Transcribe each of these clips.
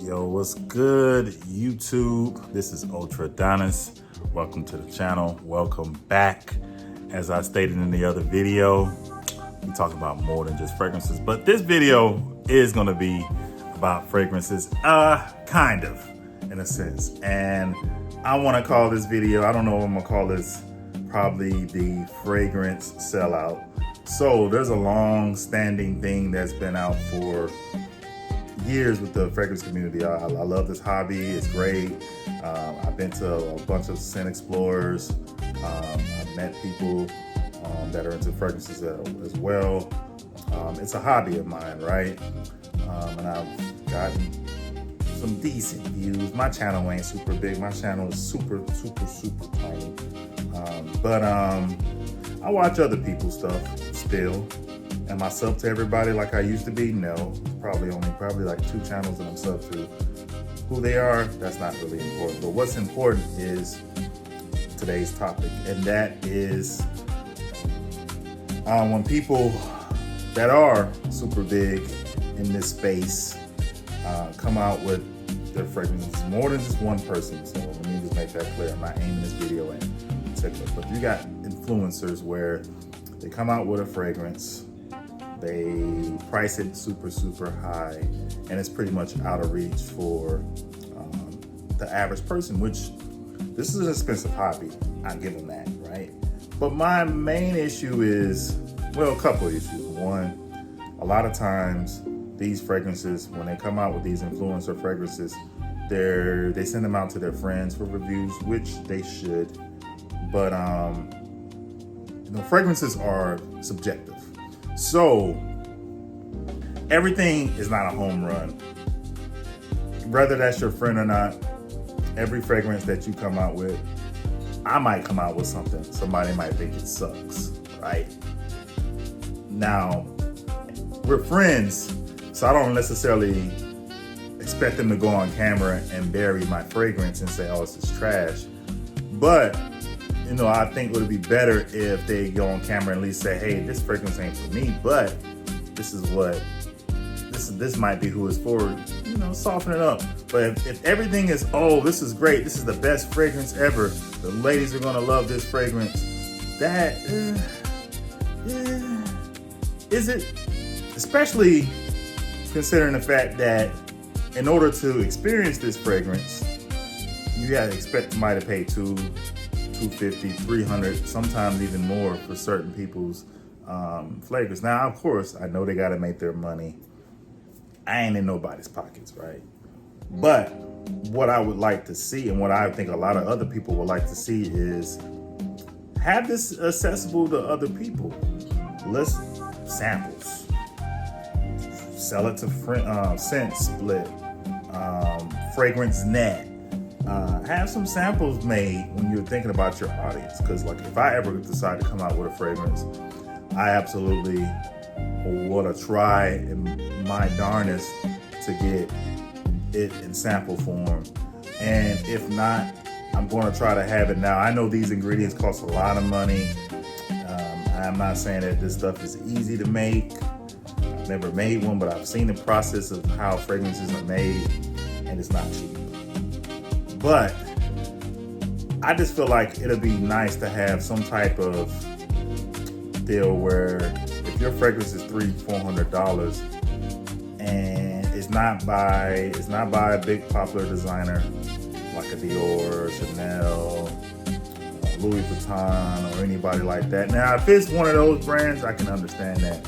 Yo, what's good, YouTube? This is Ultra Adonis. Welcome to the channel. Welcome back. As I stated in the other video, we talk about more than just fragrances, but this video is going to be about fragrances, kind of, in a sense. And I want to call this video, I don't know what I'm going to call this, probably the Fragrance Sellout. So there's a long-standing thing that's been out for years with the fragrance community. I love this hobby. It's great. I've been to a bunch of scent explorers. I've met people that are into fragrances as well. It's a hobby of mine, right? And I've gotten some decent views. My channel ain't super big. My channel is super tiny. But I watch other people's stuff still. Am I sub to everybody like I used to be? No, probably like 2 channels that I'm sub to. Who they are, that's not really important. But what's important is today's topic, and that is when people that are super big in this space come out with their fragrances, more than just one person. So let me just make that clear. I'm not aiming this video at particular, but you got influencers where they come out with a fragrance. They price it super high, and it's pretty much out of reach for the average person, which this is an expensive hobby. I give them that, right? But my main issue is, well, a couple of issues. One, a lot of times these fragrances, when they come out with these influencer fragrances, they send them out to their friends for reviews, which they should. But fragrances are subjective. So everything is not a home run. Whether that's your friend or not, every fragrance that you come out with, I might come out with something. Somebody might think it sucks, right? Now, we're friends, so I don't necessarily expect them to go on camera and bury my fragrance and say, oh, this is trash. But I think it would be better if they go on camera and at least say, hey, this fragrance ain't for me, but this might be who it's for, soften it up. But if everything is, oh, this is great, this is the best fragrance ever, the ladies are gonna love this fragrance, that, is it? Especially considering the fact that in order to experience this fragrance, you gotta expect somebody to pay $250, $300, sometimes even more for certain people's flavors. Now, of course, I know they got to make their money. I ain't in nobody's pockets, right? But what I would like to see, and what I think a lot of other people would like to see, is have this accessible to other people. List samples. Sell it to Scent Split, Fragrance Net. Have some samples made when you're thinking about your audience. Because like if I ever decide to come out with a fragrance, I absolutely want to try my darnest to get it in sample form. And if not, I'm going to try to have it. Now, I know these ingredients cost a lot of money. I'm not saying that this stuff is easy to make. I've never made one, but I've seen the process of how fragrances are made, and it's not cheap. But I just feel like it'll be nice to have some type of deal where if your fragrance is $300-400 and it's not by a big popular designer like a Dior, Chanel, Louis Vuitton, or anybody like that. Now, if it's one of those brands, I can understand that.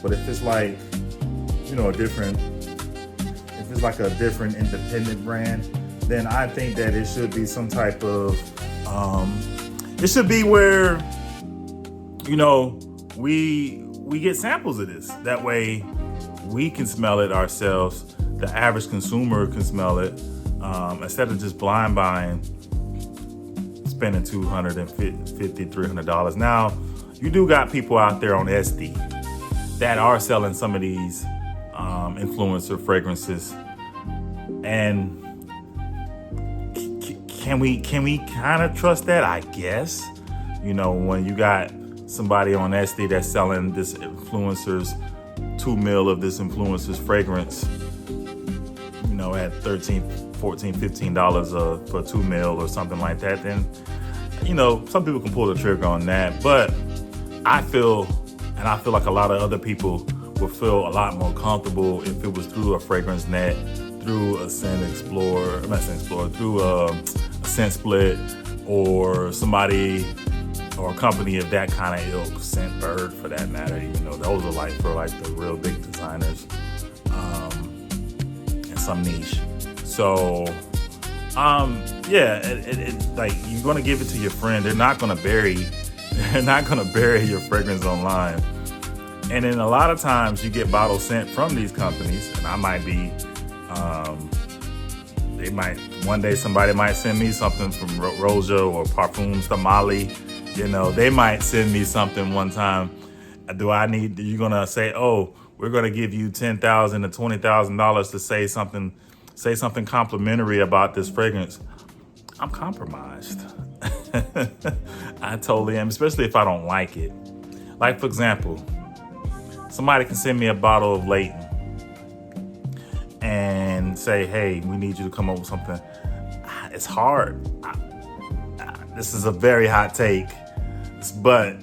But if it's like, a different independent brand, then I think that it should be some type of, it should be where, we get samples of this. That way we can smell it ourselves. The average consumer can smell it, instead of just blind buying, spending $250, $300. Now, you do got people out there on SD that are selling some of these influencer fragrances, and can we kind of trust that? I guess. When you got somebody on SD that's selling this influencer's 2 mil of this influencer's fragrance, at $13, $14, $15 for 2 mil or something like that, then, some people can pull the trigger on that. But I feel like a lot of other people would feel a lot more comfortable if it was through a fragrance net, through a scent explorer, through a scent split, or somebody or a company of that kind of ilk, Scent Bird for that matter, even though those are like for like the real big designers, and some niche. So, like you're gonna give it to your friend. They're not gonna bury your fragrance online. And then a lot of times you get bottle sent from these companies, and I might be, one day somebody might send me something from Roja or Parfums Tamale. They might send me something one time. You're gonna say, oh, we're gonna give you $10,000 to $20,000 to say something complimentary about this fragrance. I'm compromised. I totally am, especially if I don't like it. Like, for example, somebody can send me a bottle of Layton and say, hey, we need you to come up with something. It's hard. This is a very hot take, but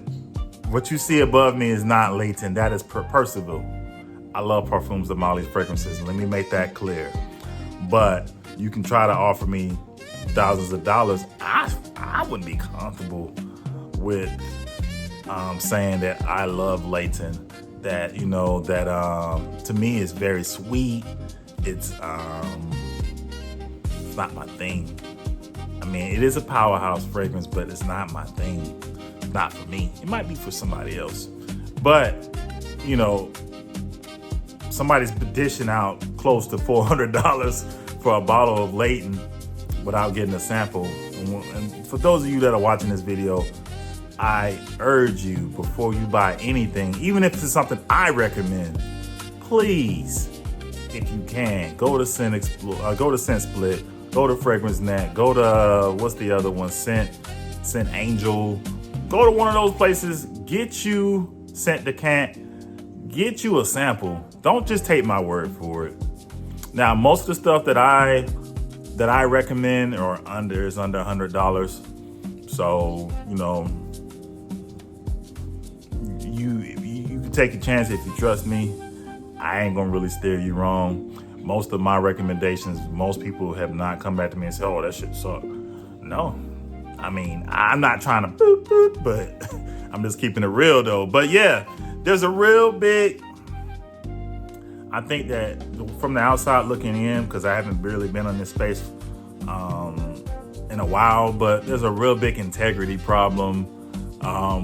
what you see above me is not Layton. That is Percival. I love Parfums de Molly's fragrances. Let me make that clear. But you can try to offer me thousands of dollars. I wouldn't be comfortable with saying that I love Layton. That to me is very sweet. It's not my thing. I mean, it is a powerhouse fragrance, but it's not my thing. It's not for me. It might be for somebody else. But, somebody's dishing out close to $400 for a bottle of Layton without getting a sample. And for those of you that are watching this video, I urge you, before you buy anything, even if it's something I recommend, please, if you can, go to Scent Split, go to Fragrance Net, go to, what's the other one, Scent Angel. Go to one of those places, get you Scent Decant, get you a sample. Don't just take my word for it. Now, most of the stuff that I recommend is under $100. So, you can take a chance if you trust me. I ain't gonna really steer you wrong. Most of my recommendations, most people have not come back to me and said, oh, that shit sucked. No. I mean, I'm not trying to boop, boop, but I'm just keeping it real though. But yeah, there's a real big, I think that from the outside looking in, because I haven't really been in this space in a while, but there's a real big integrity problem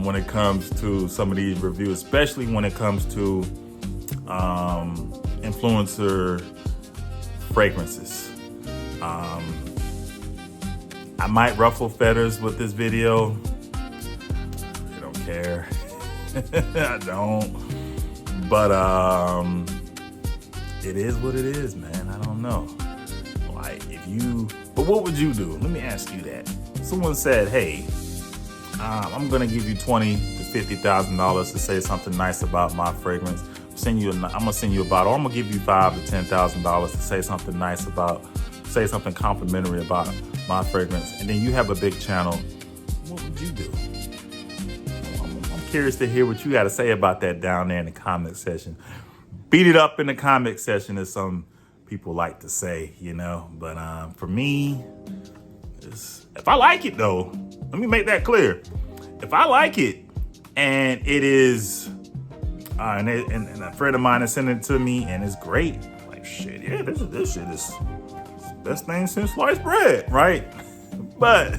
when it comes to some of these reviews, especially when it comes to influencer fragrances. I might ruffle feathers with this video. I don't care. I don't. But it is what it is, man. I don't know. But what would you do? Let me ask you that. Someone said, hey, I'm gonna give you $20,000 to $50,000 to say something nice about my fragrance. I'm gonna send you a bottle. I'm gonna give you $5,000 to $10,000 to say something nice say something complimentary about my fragrance. And then you have a big channel. What would you do? I'm curious to hear what you got to say about that down there in the comment section. Beat it up in the comment section, as some people like to say, But for me, if I like it though, let me make that clear. If I like it and it is, and a friend of mine is sending it to me and it's great, like shit, yeah, this shit is the best thing since sliced bread, right? But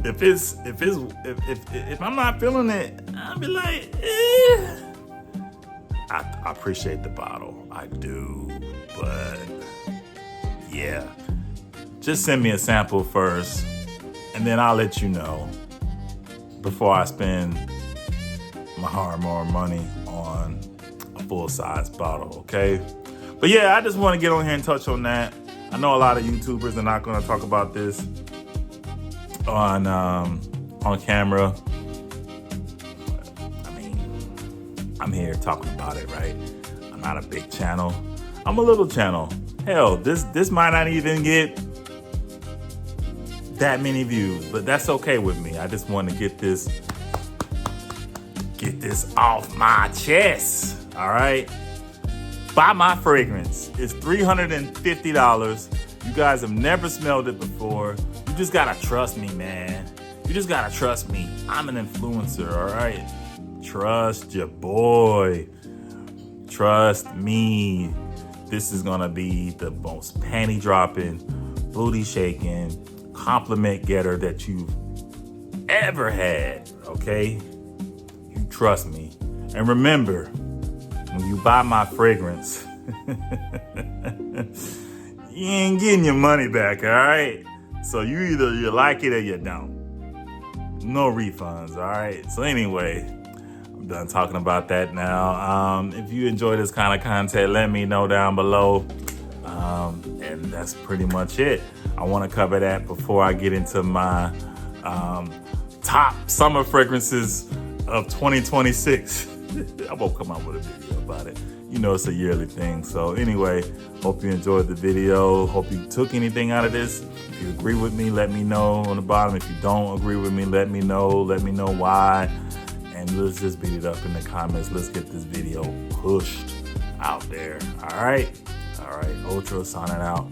if I'm not feeling it, I'll be like, I appreciate the bottle, I do, but yeah, just send me a sample first, and then I'll let you know before I spend my hard-earned money on a full-size bottle, okay? But yeah, I just want to get on here and touch on that. I know a lot of YouTubers are not going to talk about this on camera. I mean, I'm here talking about it, right? I'm not a big channel. I'm a little channel. Hell, this might not even get that many views, but that's okay with me. I just want to get this off my chest. All right. Buy my fragrance. It's $350. You guys have never smelled it before. You just gotta trust me, man. You just gotta trust me. I'm an influencer, all right? Trust your boy. Trust me. This is gonna be the most panty dropping, booty shaking, compliment getter that you've ever had, okay? You trust me. And remember, when you buy my fragrance, you ain't getting your money back, all right? So you like it or you don't. No refunds, all right? So anyway, I'm done talking about that now. If you enjoy this kind of content, let me know down below. And that's pretty much it. I want to cover that before I get into my top summer fragrances of 2026. I won't come out with a video about it. You know, it's a yearly thing. So anyway, hope you enjoyed the video. Hope you took anything out of this. If you agree with me, let me know on the bottom. If you don't agree with me, let me know. Let me know why. And let's just beat it up in the comments. Let's get this video pushed out there. All right. Ultra signing out.